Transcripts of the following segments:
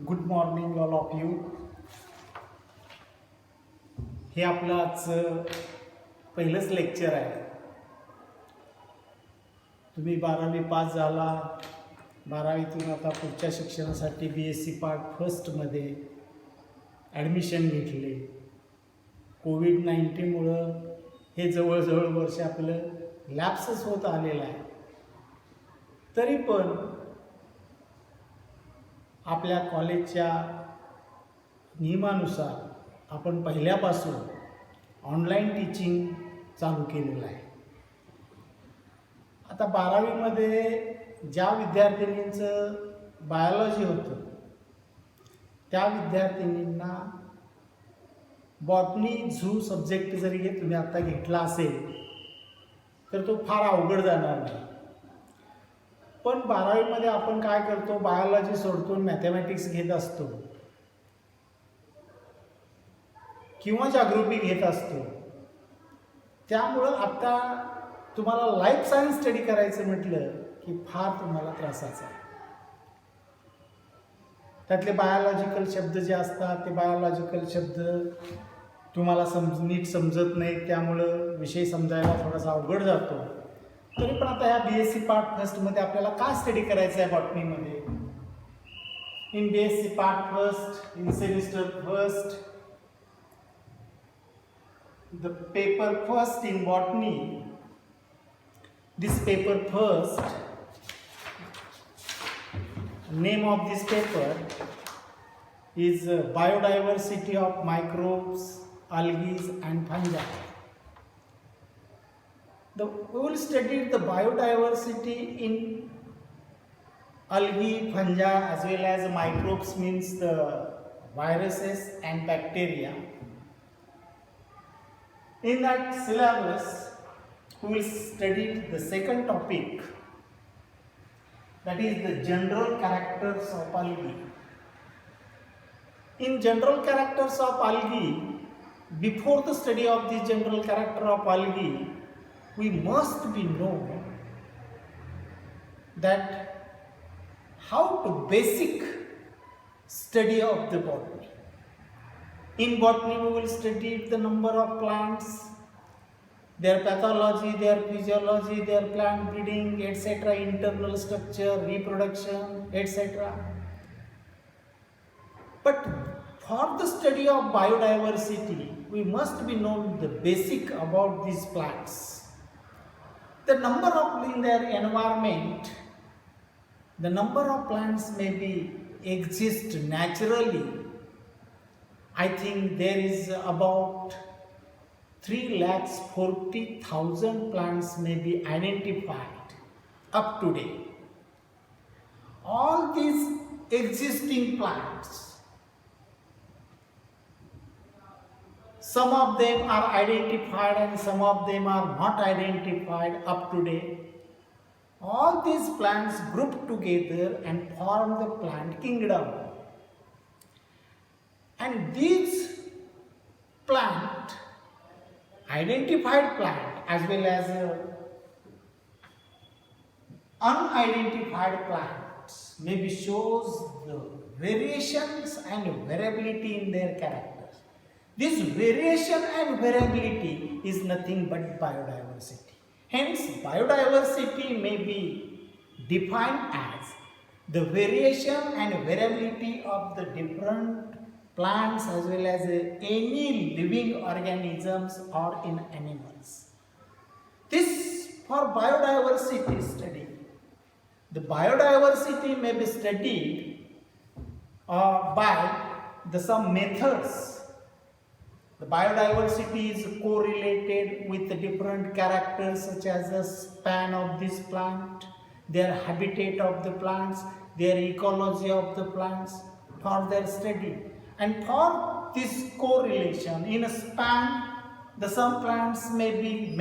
Good morning all of you. हे आपलं आजचं पहिलंच लेक्चर आहे. तुम्ही 12वी पास झाला, 12वीतून आता पुढच्या शिक्षणासाठी BSc पार्ट फर्स्टमध्ये ॲडमिशन घेतले. कोविड-19मुळं हे जवळजवळ वर्ष आपलं लॅप्सच होत आलेलं आहे. तरी पण आपल्या कॉलेजच्या नियमानुसार आपण पहिल्यापासून ऑनलाईन टीचिंग चालू केलेलं आहे. आता 12वीमध्ये ज्या विद्यार्थिनींचं बायोलॉजी होतं त्या विद्यार्थिनींना बॉटनी झू सब्जेक्ट जरी तुम्ही आत्ता घेतला असेल तर तो फार अवघड जाणार नाही. पण 12वीमध्ये आपण काय करतो, बायोलॉजी सोडतो, मॅथमॅटिक्स घेत असतो किंवा जागृती घेत असतो. त्यामुळं आता तुम्हाला लाईफ सायन्स स्टडी करायचं म्हटलं की फार तुम्हाला त्रासाचं आहे. त्यातले बायोलॉजिकल शब्द जे असतात ते बायोलॉजिकल शब्द तुम्हाला नीट समजत नाही, त्यामुळं विषय समजायला थोडासा अवघड जातो. तरी पण आता ह्या BSc पार्ट फर्स्टमध्ये आपल्याला काय स्टडी करायचं आहे बॉटनीमध्ये. इन BSc part first, in semester first, the paper first in botany, this paper first, name of this paper is biodiversity of microbes, algae and fungi. We will study the biodiversity in algae, fungi as well as microbes, means the viruses and bacteria. In that syllabus, we will study the second topic, that is the general characters of algae. In general characters of algae, before the study of the general character of algae, we must be know that how to basic study of the botany. In botany, we will study the number of plants, their pathology, their physiology, their plant breeding, etc., internal structure, reproduction, etc. But for the study of biodiversity, we must be known the basic about these plants. The number of in their environment, the number of plants may be exist naturally. I think there is about 3,40,000 plants may be identified up to date. All these existing plants, some of them are identified and some of them are not identified up to date. All these plants group together and form the plant kingdom. And these plant, identified plant as well as unidentified plants maybe shows the variations and variability in their characters. This variation and variability is nothing but biodiversity. Hence, biodiversity may be defined as the variation and variability of the different plants as well as any living organisms or in animals. This for biodiversity study. The biodiversity may be studied by some methods. The biodiversity is correlated with the different characters such as the span of this plant, their habitat of the plants, their ecology of the plants for their study. And for this correlation, in a span, some plants may be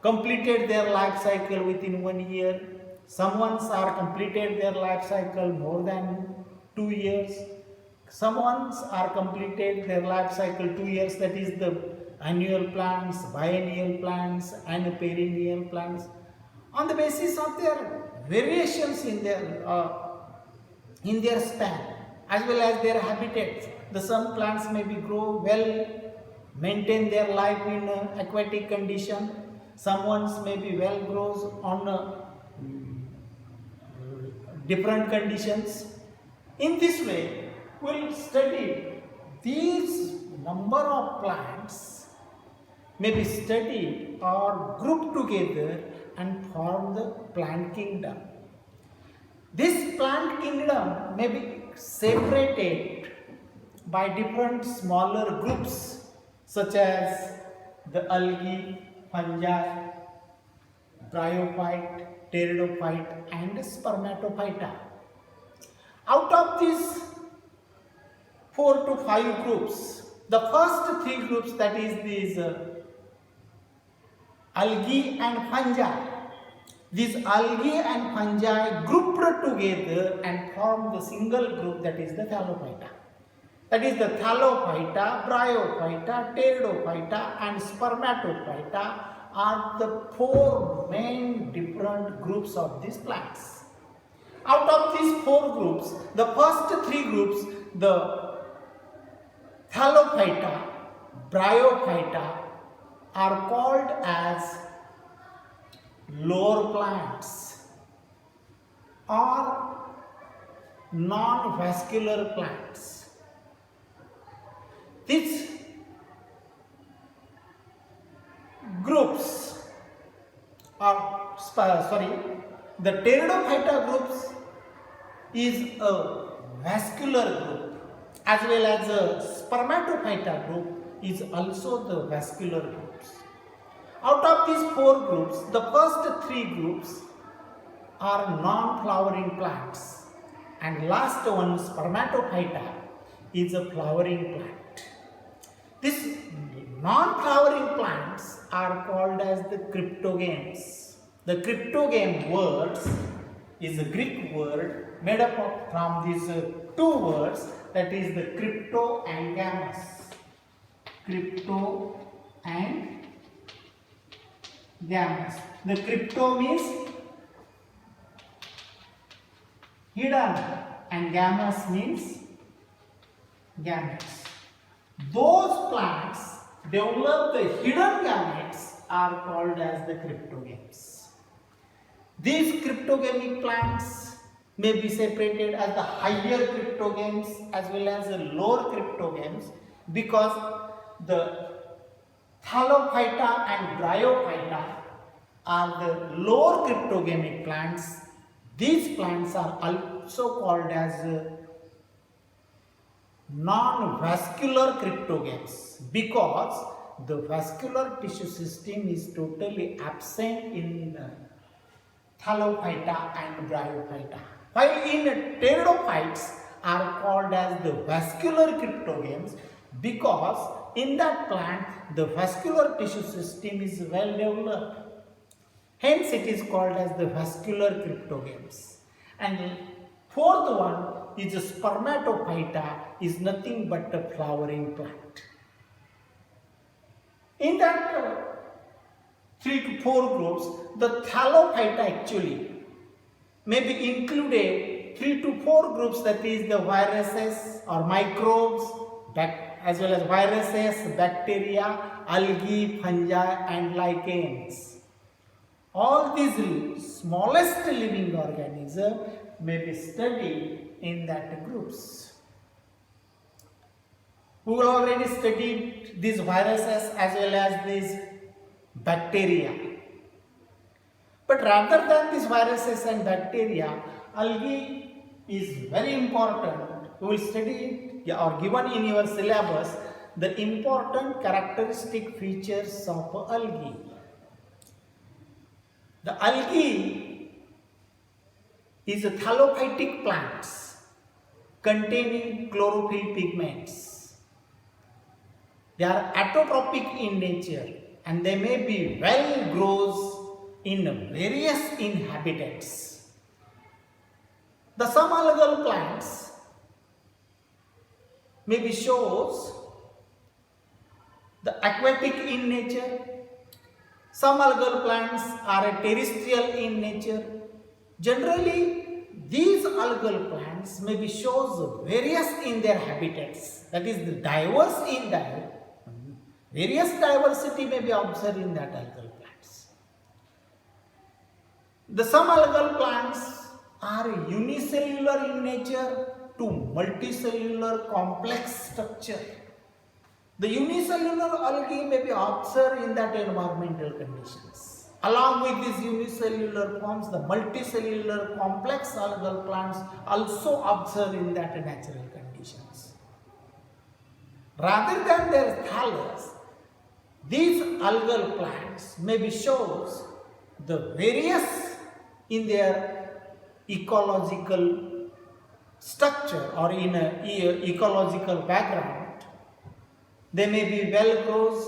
completed their life cycle within 1 year. Some ones are completed their life cycle more than 2 years. Some ones are completed their life cycle 2 years. That is the annual plants, biennial plants, and perennial plants. On the basis of their variations in their in their span as well as their habitats. The some plants maybe grow well, maintain their life in aquatic condition. Some ones maybe well grows on different conditions. In this way, we'll study these number of plants may be studied or grouped together and form the plant kingdom. This plant kingdom may be separated by different smaller groups such as the algae, fungi, bryophyte, pteridophyte and spermatophyta. Out of these 4 to 5 groups, the first 3 groups, that is these algae and fungi, these algae and fungi grouped together and form the single group, that is the thallophyta. That is the thallophyta, bryophyta, pteridophyta and spermatophyta are the 4 main different groups of these plants. Out of these 4 groups, the first 3 groups, the thallophyta, bryophyta are called as lower plants or non-vascular plants. These groups are, the pteridophyta groups is a vascular group as well as a spermatophyta group is also the vascular groups. Out of these 4 groups, the first 3 groups are non-flowering plants and last one, spermatophyta, is a flowering plant. These non-flowering plants are called as the cryptogames. The cryptogame words is a Greek word made up of from these 2 words, that is the crypto and gammas. Crypto and gammas. The crypto means hidden and gammas means gametes. Those plants develop the hidden gametes are called as the cryptogames. These cryptogamic plants may be separated as the higher cryptogames as well as the lower cryptogames because the thallophyta and bryophyta are the lower cryptogamic plants. These plants are also called as non-vascular cryptogames because the vascular tissue system is totally absent in the thallophyta and bryophyta. While in pteridophytes are called as the vascular cryptogames because in that plant the vascular tissue system is well developed. Hence it is called as the vascular cryptogames. And fourth one is a spermatophyta, is nothing but a flowering plant. In that 3 to 4 groups, the thallophyta actually may be included 3 to 4 groups, that is the viruses or microbes, as well as viruses, bacteria, algae, fungi and lichens. All these smallest living organisms may be studied in that groups. We will already studied these viruses as well as these bacteria. But rather than these viruses and bacteria, algae is very important. We will study it or given in your syllabus the important characteristic features of algae. The algae is a thallophytic plants containing chlorophyll pigments. They are autotrophic in nature and they may be well grows in various inhabitants. The some algal plants maybe shows the aquatic in nature. Some algal plants are terrestrial in nature. Generally, these algal plants maybe shows various in their habitats, that is the diverse in that, various diversity may be observed in that algal plants. The some algal plants are unicellular in nature to multicellular complex structure. The unicellular algae may be observed in that environmental conditions. Along with these unicellular forms, the multicellular complex algal plants also observed in that natural conditions. Rather than their thallus, these algal plants maybe shows the various in their ecological structure or in a ecological background. They may be well grows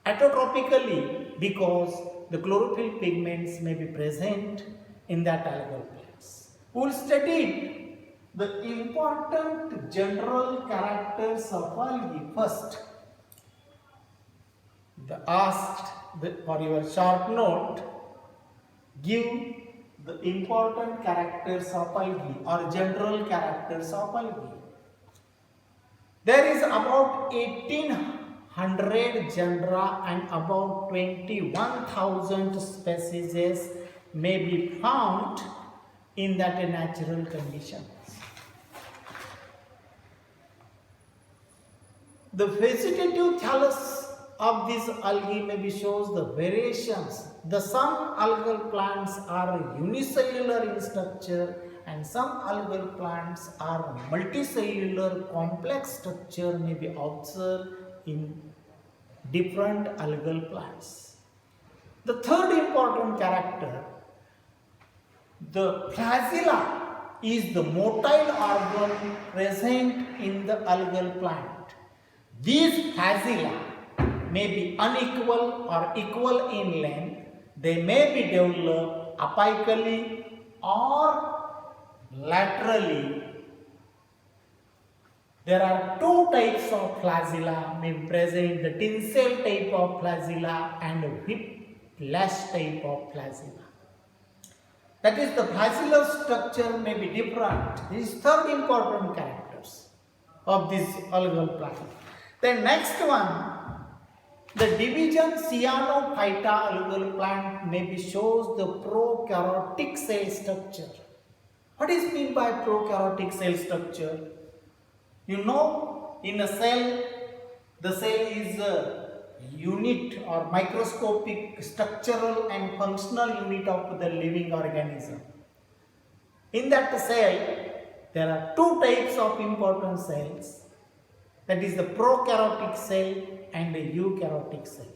autotropically because the chlorophyll pigments may be present in that algal plants. We will study the important general characters of algae first. For your short note, give the important characters of algae or general characters of algae. There is about 1800 genera and about 21,000 species may be found in that natural conditions. The vegetative thallus of these algae maybe shows the variations. The some algal plants are unicellular in structure and some algal plants are multicellular complex structure may be observed in different algal plants. The third important character, the flagella is the motile organ present in the algal plant. These flagella may be unequal or equal in length. They may be developed apically or laterally. There are two types of flagella may be present, the tinsel type of flagella and whiplash type of flagella. That is, the flagellar structure may be different. These third important characters of this algal plant. The next one, the division Cyanophyta algal plant maybe shows the prokaryotic cell structure. What is meant by prokaryotic cell structure? You know, in a cell, the cell is a unit or microscopic structural and functional unit of the living organism. In that cell, there are two types of important cells. That is the prokaryotic cell and the eukaryotic cell.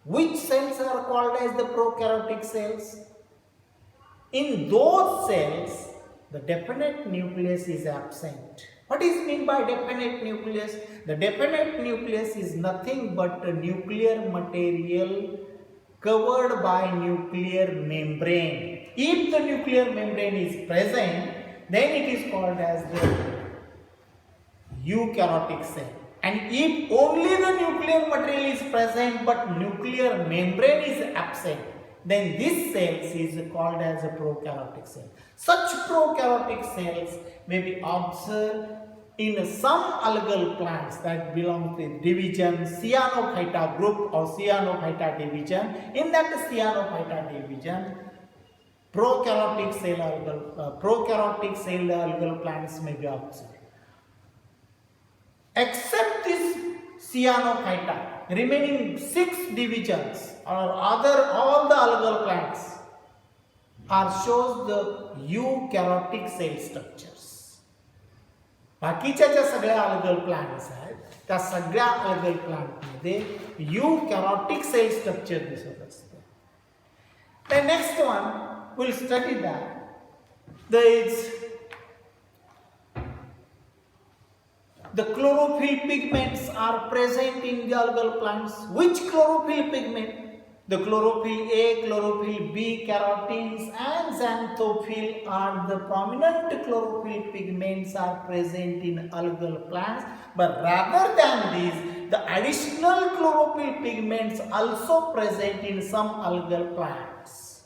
Which cells are called as the prokaryotic cells? In those cells, the definite nucleus is absent. What is meant by definite nucleus? The definite nucleus is nothing but a nuclear material covered by nuclear membrane. If the nuclear membrane is present, then it is called as the eukaryotic cell. And if only the nuclear material is present but nuclear membrane is absent, then this cells is called as a prokaryotic cell. Such prokaryotic cells may be observed in some algal plants that belong to the division Cyanophyta group or Cyanophyta division. In that Cyanophyta division, prokaryotic cell algal plants may be observed. Except this Cyanophyta, remaining 6 divisions or all the algal plants shows the eukaryotic cell structures. बाकीच्या ज्या सगळ्या algal plants आहेत त्या सगळ्या algal plant मध्ये eukaryotic cell structure दिसत असते. The next one we'll study that. The chlorophyll pigments are present in the algal plants. Which chlorophyll pigment? The chlorophyll A, chlorophyll B, carotenes and xanthophyll are the prominent chlorophyll pigments are present in algal plants. But rather than these, the additional chlorophyll pigments also present in some algal plants.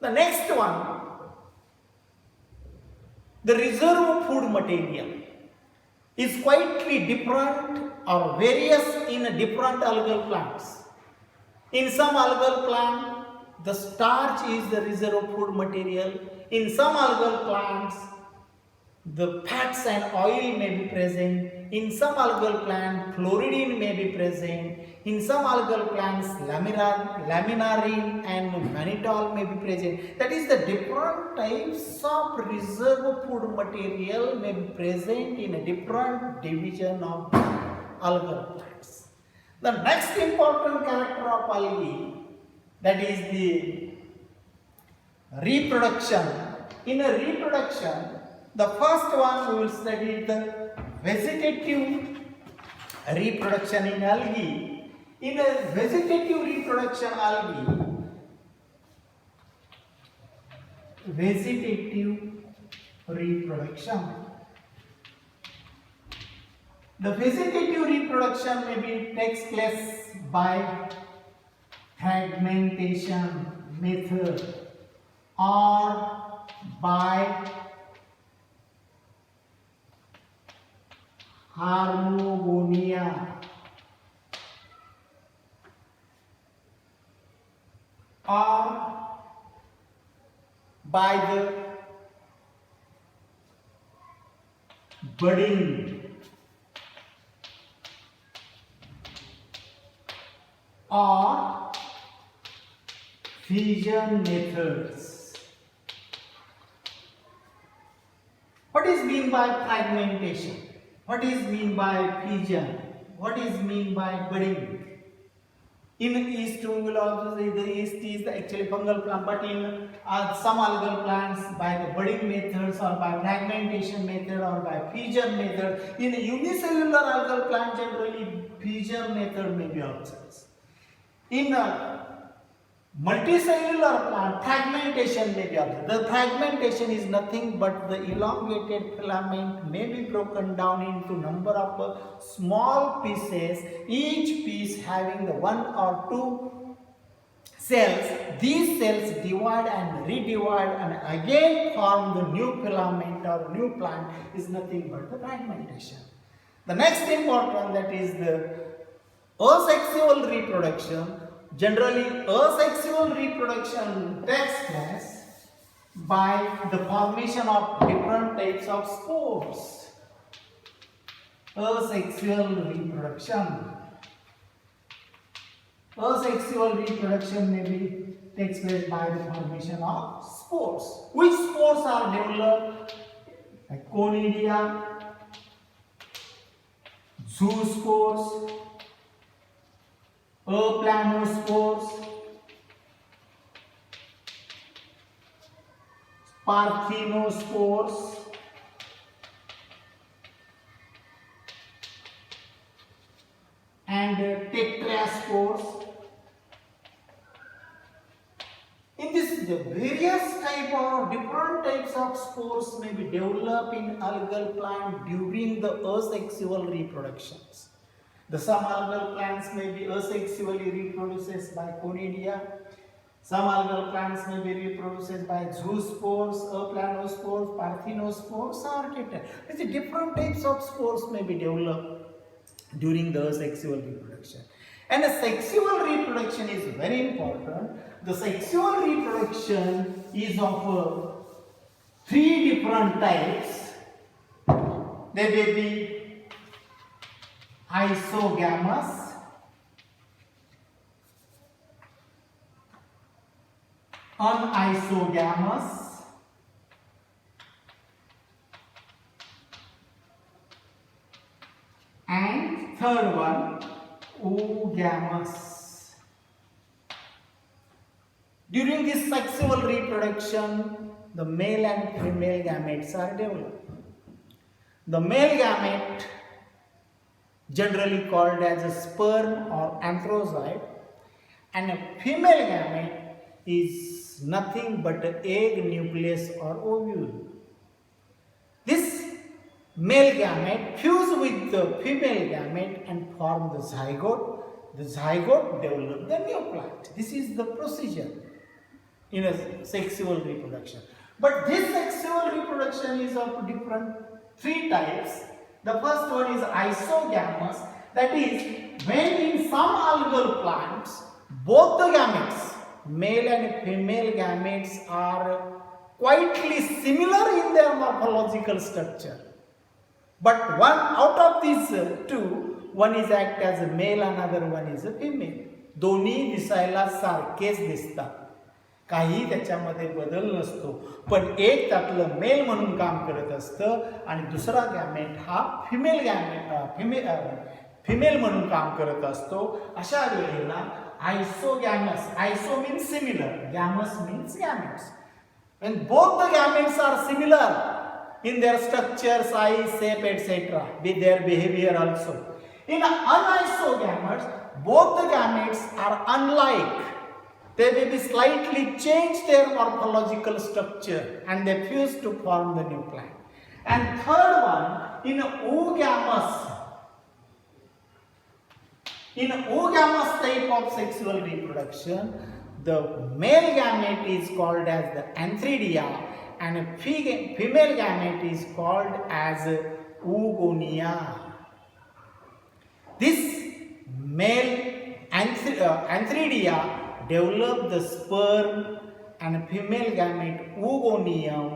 The next one, the reserve food material is quietly different or various in different algal plants. In some algal plant, the starch is the reserve food material. In some algal plants, the fats and oil may be present. In some algal plant, chloridine may be present. In some algal plants, laminarin and mannitol may be present. That is, the different types of reserve food material may be present in a different division of algal plants. The next important character of algae, that is the reproduction. In a reproduction, the first one we will study the vegetative reproduction in algae. In a vegetative reproduction the vegetative reproduction maybe takes place by fragmentation method or by harmogonia or by the budding or fission methods. What is mean by fragmentation? What is mean by fission? What is mean by budding? In yeast, we will also say the yeast is the actually fungal plant, but in some algal plants by the budding methods or by fragmentation method or by fission method. In unicellular algal plant, generally fission method may be observed. In multicellular plant, fragmentation may be observed. The fragmentation is nothing but the elongated filament may be broken down into number of small pieces, each piece having the one or two cells. These cells divide and redivide and again form the new filament or new plant is nothing but the fragmentation. The next important, that is the asexual reproduction. Generally, asexual reproduction takes place by the formation of different types of spores. Asexual reproduction. Asexual reproduction maybe takes place by the formation of spores. Which spores are developed? Like conidia, zoospores, aplanospores, parthenospores, and tetraspores. In this, the various different types of spores may be developed in algal plant during the asexual reproductions. The some algal plants may be asexually reproduced by conidia. Some algal plants may be reproduced by zoospores, aplanospores, parthenospores, or tetraspores. Different types of spores may be developed during the sexual reproduction. And the sexual reproduction is very important. The sexual reproduction is of three different types. They may be isogamous, unisogamous, and third one, oogamous. During this sexual reproduction, the male and female gametes are developed. The male gamete, generally called as a sperm or anthrozoid, and a female gamete is nothing but an egg, nucleus or ovule. This male gamete fuse with the female gamete and form the zygote. The zygote develops the new plant. This is the procedure in a sexual reproduction. But this sexual reproduction is of different three types. The first one is isogamous, that is, when in some algal plants, both the gametes, male and female gametes, are quietly similar in their morphological structure. But one out of these two, one is act as a male, another one is a female. दोन्ही दिसायला सारखेच दिसतात, काही त्याच्यामध्ये बदल नसतो, पण एक त्यातलं मेल म्हणून काम करत असतं आणि दुसरा गॅमेट हा फिमेल म्हणून काम करत असतो. अशा वेळेला isogamous, iso means similar, gamous means gametes. When both the gametes are similar in their structure, size, shape, etc., with their behavior also. In anisogametes, both the gametes are unlike. They may be slightly change their morphological structure and they fuse to form the new plant. And third one, in oogamous type of sexual reproduction, the male gamete is called as the antheridia and a female gamete is called as oogonia. This male antheridia develop the sperm and female gamete oogonium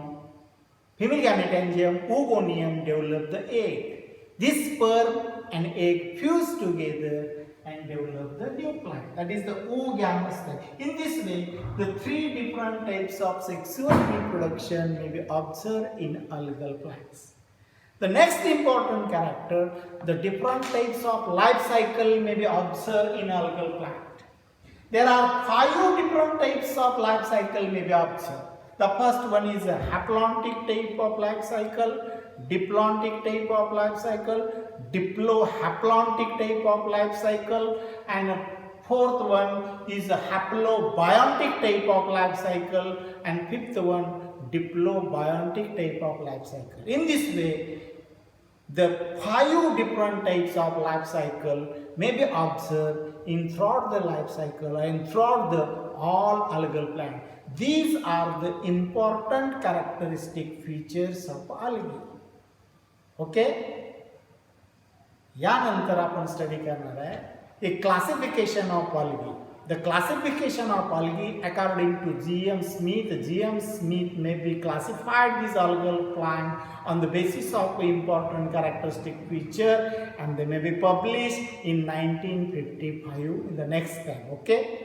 develop the egg. This sperm and egg fuse together and develop the new plant. That is the oogamous type. In this way, the three different types of sexual reproduction may be observed in algal plants. The next important character, the different types of life cycle may be observed in algal plant. There are 5 different types of life cycle may be observed. The first one is a haplontic type of life cycle, diplontic type of life cycle, diplohaplontic type of life cycle, and fourth one is a haplobiontic type of life cycle, and fifth one diplobiontic type of life cycle. In this way, the 5 different types of life cycle may be observed in throughout the life cycle and throughout the all algal plant. These are the important characteristic features of algae. Okay? यानंतर आपण study करणार आहे a classification of algae. The classification of algae according to G.M. Smith. G.M. Smith may be classified this algal plant on the basis of important characteristic feature and they may be published in 1955 in the next time. Okay?